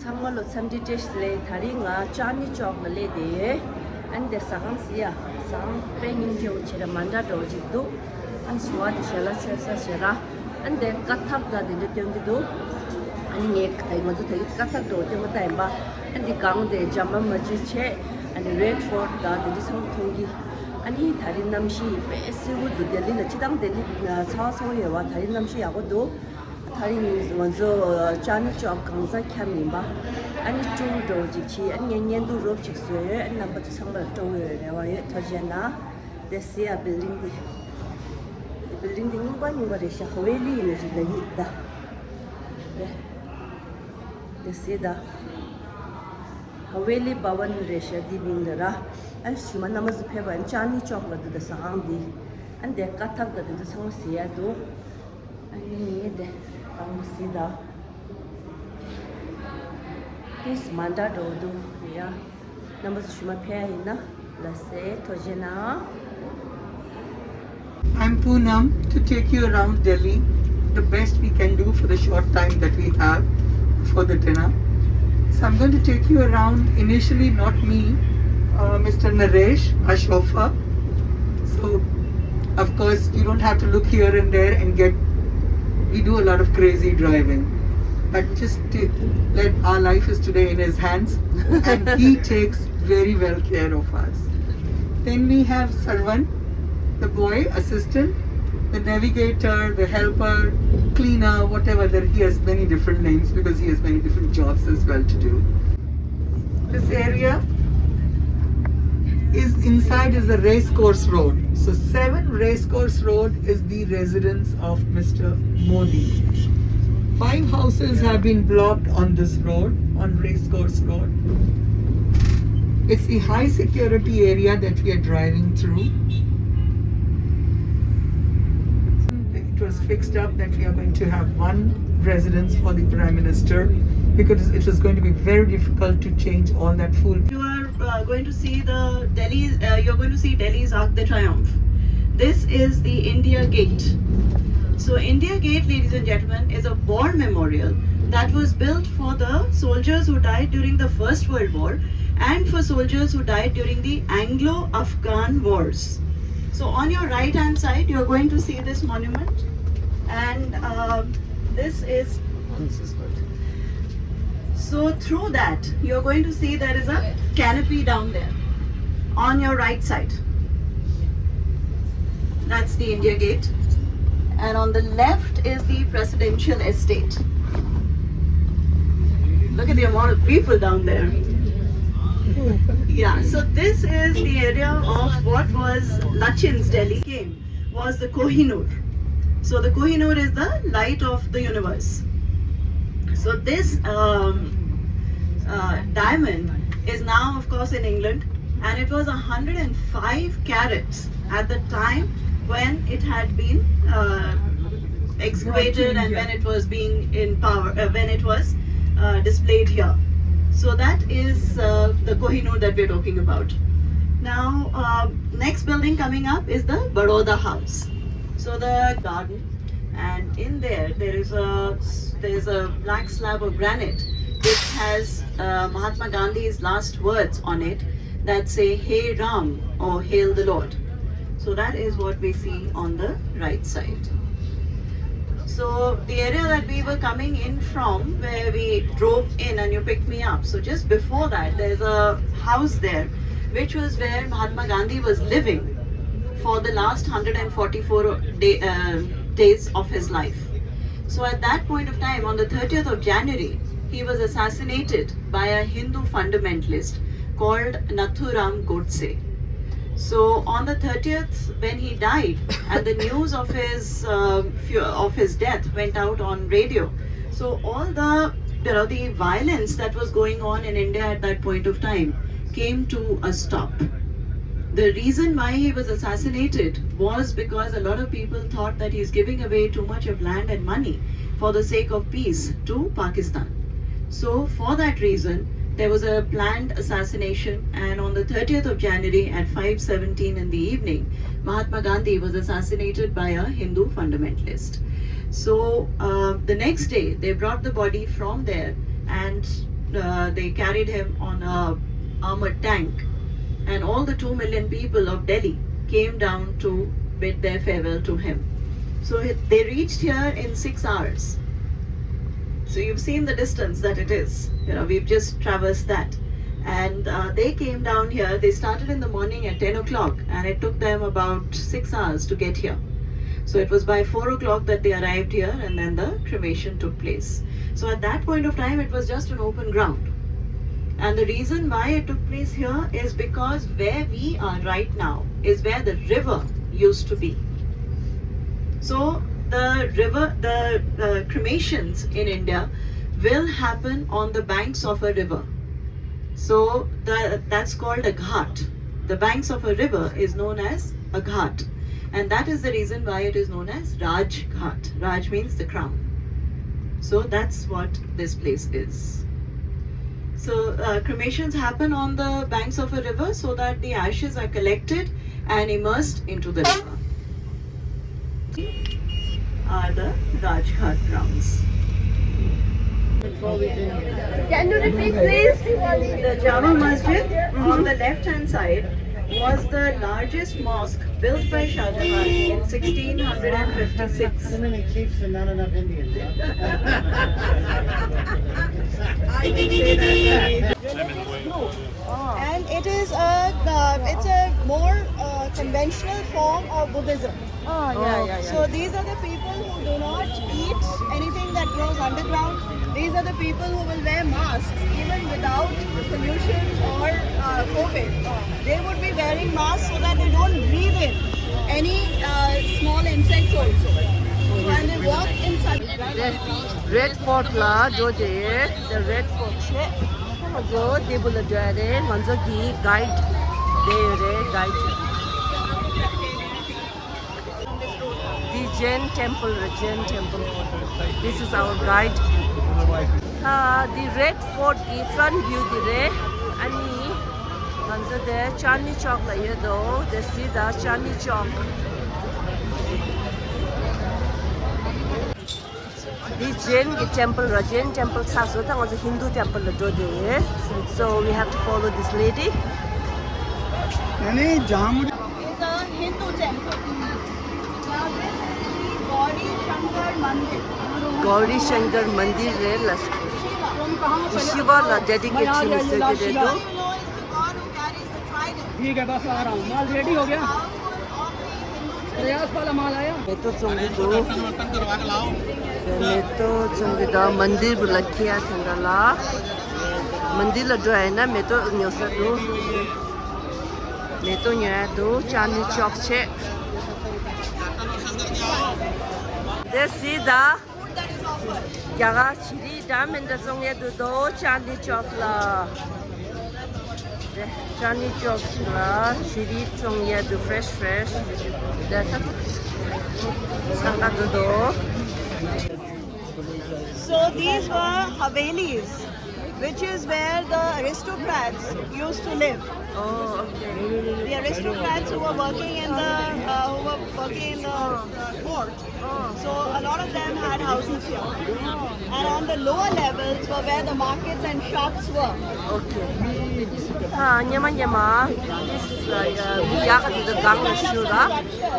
Samalo Chandni Chandni Chowk lady, and the Sagansia, some penning Joe Manda Dojido, and Swat Shella Chesa, and the Katak that the Tundu, and yet I want to take Katak to Timotamba, and the Gang de Jama Majiche, and the Red Fort that the Disam Tungi, and he had in Namshi, Bessie would do the Lina Chidam, the South Hoya, Tarinamshi Agodo. Taring wanzo Chandni Chowk Gangza Kamimba, and two dojichi, and Yandu Rochik, and number to some of Tojana, they see a building the Ningwan, what is Shahweli is the Hita. They see the Haveli Bawan Resha Dibindara, and Shumanamas Peva and Chandni Chowk to the Sahandi, and they cut up that the Sangasia do, and need see the this Manda do yeah. Number Shuma Paina, let's say Tojana. I'm Poonam to take you around Delhi, the best we can do for the short time that we have for the dinner. So I'm going to take you around, initially not me, Mr. Naresh, our chauffeur. So of course you don't have to look here and there and we do a lot of crazy driving, but just let our life is today in his hands and he takes very well care of us. Then we have Sarvan, the boy assistant, the navigator, the helper, cleaner, whatever. He has many different names because he has many different jobs as well to do. This area inside is a racecourse road. So 7 Racecourse Road is the residence of Mr. Modi. 5 houses have been blocked on this road, on Racecourse Road. It's the high security area that we are driving through. It was fixed up that we are going to have one residence for the Prime Minister because it was going to be very difficult to change all that full. You are going to see the Delhi. You're going to see Delhi's Arc de Triomphe. This is the India Gate. So India Gate, ladies and gentlemen, is a war memorial that was built for the soldiers who died during the First World War and for soldiers who died during the Anglo-Afghan wars. So on your right hand side, you're going to see this monument, and this is good. So through that, you're going to see there is a canopy down there on your right side. That's the India Gate. And on the left is the presidential estate. Look at the amount of people down there. Yeah, so this is the area of what was Lachin's Delhi came, was the Kohinoor. So the Kohinoor is the light of the universe. So this diamond is now of course in England, and it was 105 carats at the time when it had been excavated and when it was being in power, when it was displayed here. So that is the Kohinoor that we're talking about. Now, next building coming up is the Baroda House. So the garden, and in there is a black slab of granite which has Mahatma Gandhi's last words on it that say "Hey Ram" or "Hail the Lord." So that is what we see on the right side. So the area that we were coming in from, where we drove in and you picked me up, so just before that there's a house there which was where Mahatma Gandhi was living for the last 144 days of his life. So at that point of time, on the 30th of January, he was assassinated by a Hindu fundamentalist called Nathuram Godse. So on the 30th, when he died, and the news of his death went out on radio, so all the violence that was going on in India at that point of time came to a stop. The reason why he was assassinated was because a lot of people thought that he's giving away too much of land and money for the sake of peace to Pakistan. So for that reason, there was a planned assassination, and on the 30th of January at 5:17 in the evening, Mahatma Gandhi was assassinated by a Hindu fundamentalist. So the next day, they brought the body from there and they carried him on a armored tank, and all the 2 million people of Delhi came down to bid their farewell to him. So they reached here in 6 hours. So you've seen the distance that it is. We've just traversed that. And they came down here. They started in the morning at 10 o'clock, and it took them about 6 hours to get here. So it was by 4 o'clock that they arrived here, and then the cremation took place. So at that point of time, it was just an open ground. And the reason why it took place here is because where we are right now is where the river used to be. So the river, the cremations in India will happen on the banks of a river. So that's called a ghat. The banks of a river is known as a ghat. And that is the reason why it is known as Raj Ghat. Raj means the crown. So that's what this place is. So cremations happen on the banks of a river so that the ashes are collected and immersed into the river. Are the Raj Ghat grounds. Can you repeat please? The Jama Masjid on the left hand side was the largest mosque built by Shah Jahan in 1656. So many chiefs and not enough Indians. I did say that. And it is it's a more conventional form of Buddhism. So these are the people who do not eat anything that grows underground. These are the people who will wear masks even without pollution or COVID. They would be wearing masks so that they don't breathe in any small insects also. And they walk in such. Red Fort la jo de the Red Fort che jo table la de manzo gi guide de re guide the Jain temple. This is our guide. The Red Fort ki front view di re ani manzo de Chandni Chowk la ye do the sida Chandni Chowk. This Jain temple, Jain temple, Sasota was a Hindu temple. So we have to follow this lady. It's a Hindu temple. Now this is the Gauri Shankar Mandir. Gauri Shankar Mandir Shiva la dedicated to Mr. God is the God who carries the trident. ठीक है बस आ रहा हूँ माल ready हो गया प्रयास वाला माल आया मैं तो चंगीदा मंदिर बुलखिया थंगला मंदिर ल जो है ना मैं तो न्यूज़ दो चांदनी चौक से this is the जगह चिरी डैम इन दसोंगे दो चांदनी चौक ला Chandni Chowk la chiri chongye do fresh So these were Havelis, which is where the aristocrats used to live. Oh, okay. The aristocrats who were working in the port. So a lot of them had houses here. And on the lower levels were where the markets and shops were. Okay. Nyama this we yaga the gang shura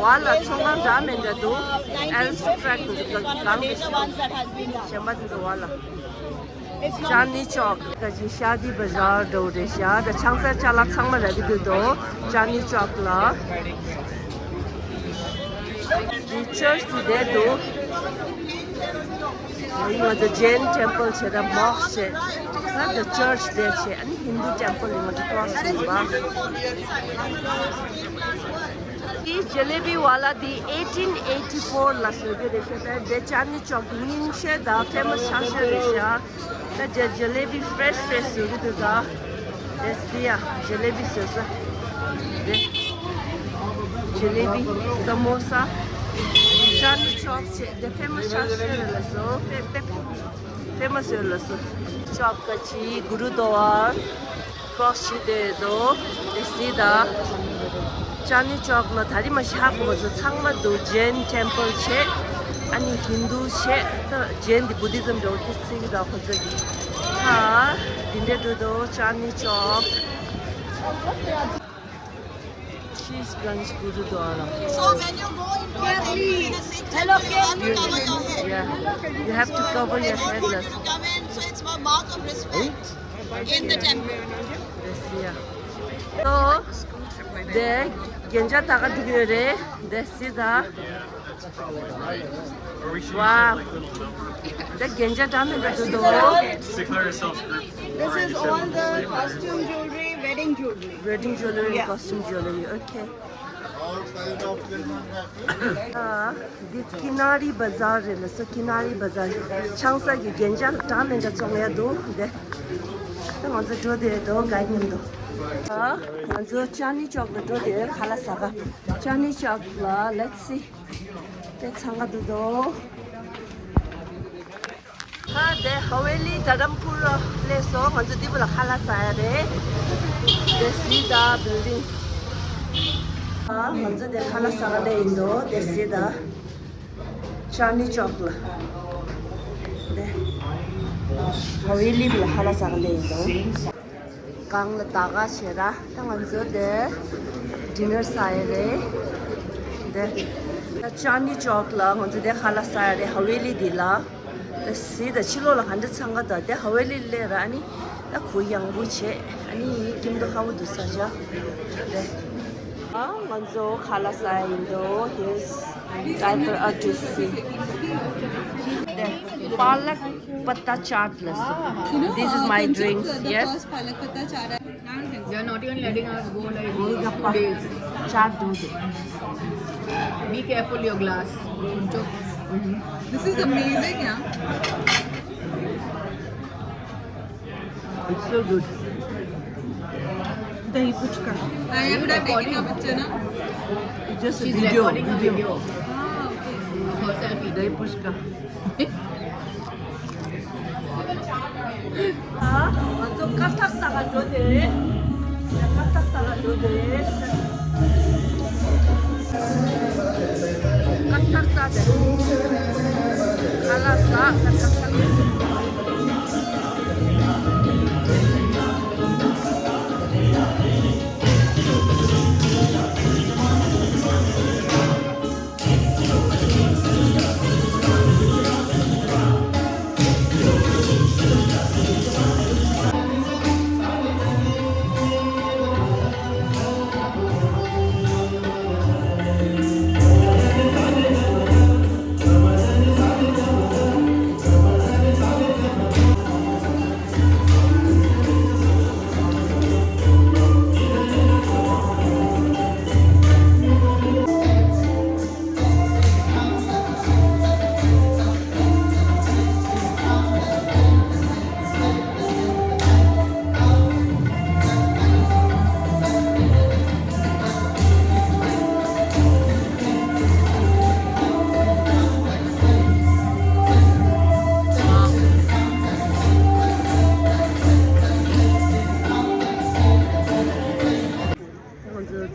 wala chonga jamen da do aristocrat the gang The ones that has been done. shamba the wala It's not Chandni Chowk ka ji shadi bazaar do de sha the changsa chala changma la di do Chandni Chowk la the church today do the Jain temple che the mosque che the church there che and Hindu temple in the cross this jalebi wala the 1884 la celebrate the Chandni Chowk ning she the famous shasha the jalebi fresh so the this jalebi sosa jalebi samosa Chandni Chowk the famous shasha so famous so Chowk kachi Gurudwara cross de do this the Chandni Chowk la thari ma shap mo changma do Jain temple che ani Hindu che the Jain Buddhism do this thing da khojagi हाँ dinner do do Chandni Chowk Sheeshganj Gurudwara. So when you go into a temple in a Sikh temple, you have to cover your head. Yeah, you have to cover your They head. don't want you to come in, so it's a mark of respect in the temple. Yes, yeah. So, the Genja Tagadugure, the Sida. Wow. The Genja Dam in the Dudo. Declare yourselves group. This is all the costume jewelry, wedding jewelry. Wedding jewelry, Yeah. costume jewelry. Okay. The Kinari Bazaar, so Kinari Bazaar. Changsa ki Genja Dam in the Zonga do. The ones that do the dog guide him do. So Chandni Chowk the do the Kalasaga. Chandni Chowk la, let's see. Let's hang out the door. The Haveli Dharampur place so on the table Kalasaya. The Sida building. On the Kalasara Indo, the Sida Chandni Chowk la. The Haveli Kalasara Indo. Kang la Taga Shera, Tanganzo the dinner side. The Chandni Chowk la, on the Kalasara, Haveli Dila. The see the chilo la hundred sanga da the Haveli le rani the Kuyang Buche ani Kimdo Hawdu Saja. Manzo Kalasai Indo, his title artist. The Palak Patta Chaat Lasso. This is my drink, yes. They are not even letting us go like Golgappa 2 days. Chaat Dode. Be careful your glass. This is amazing, yeah. It's so good. Dahi puchka. I would have taken a picture, na? It's just a She's video. recording a video. Ah, okay. Her selfie. Dahi pushka. Manzo katak taga dode. Katak taga dode. Katak taga. Kalasa katak taga.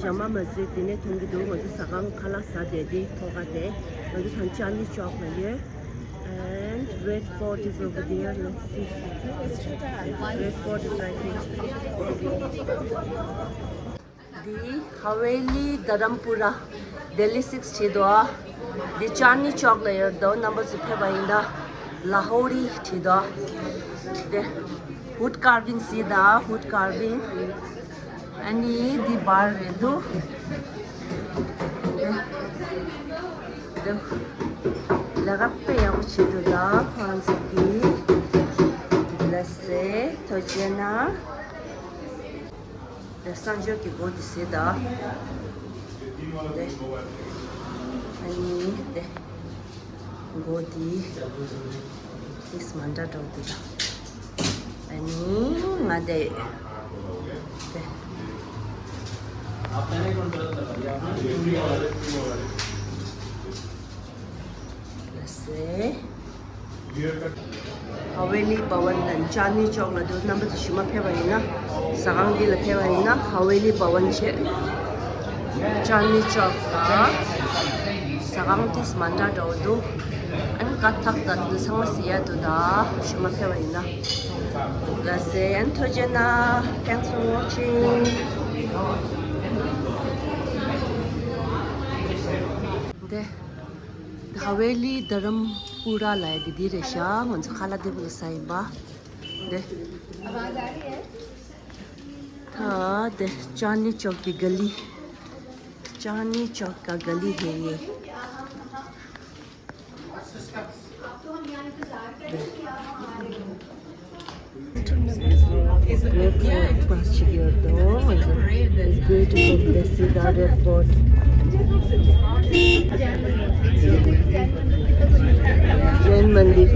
Jama Masjid dine thongdo ngoju sagang khala sa dedi thogade ngoju Chandni Chowk na ye and Red Fort is over there. Let's see. Red Fort is right here. The Haveli Dharampura Delhi 60 doa the Chandni Chowk layer do number ziphe bainda Lahori thido the wood carving see the wood carving and the bar do the lagape yachido da Hansaki Blesse Tojena the Sanjo ki go to see the and the go this manda do and ngade Haveli Bhavan and Chandni Chowk la those numbers shima phebana sagangi la phebana Haveli Bhavan che Chandni Chowk la sagang tis manda do An kathak dat du sangmasiya tu da shumakhewaina. That's it. And Tojana, thanks for watching. The Haveli Dharam Pura Lai Didi Resha, once Khala de Saiba. The Chandni Chowk ki gali. Chandni Chowk ka gali hai ye. It's beautiful, Desida Airport. Jain Mandir.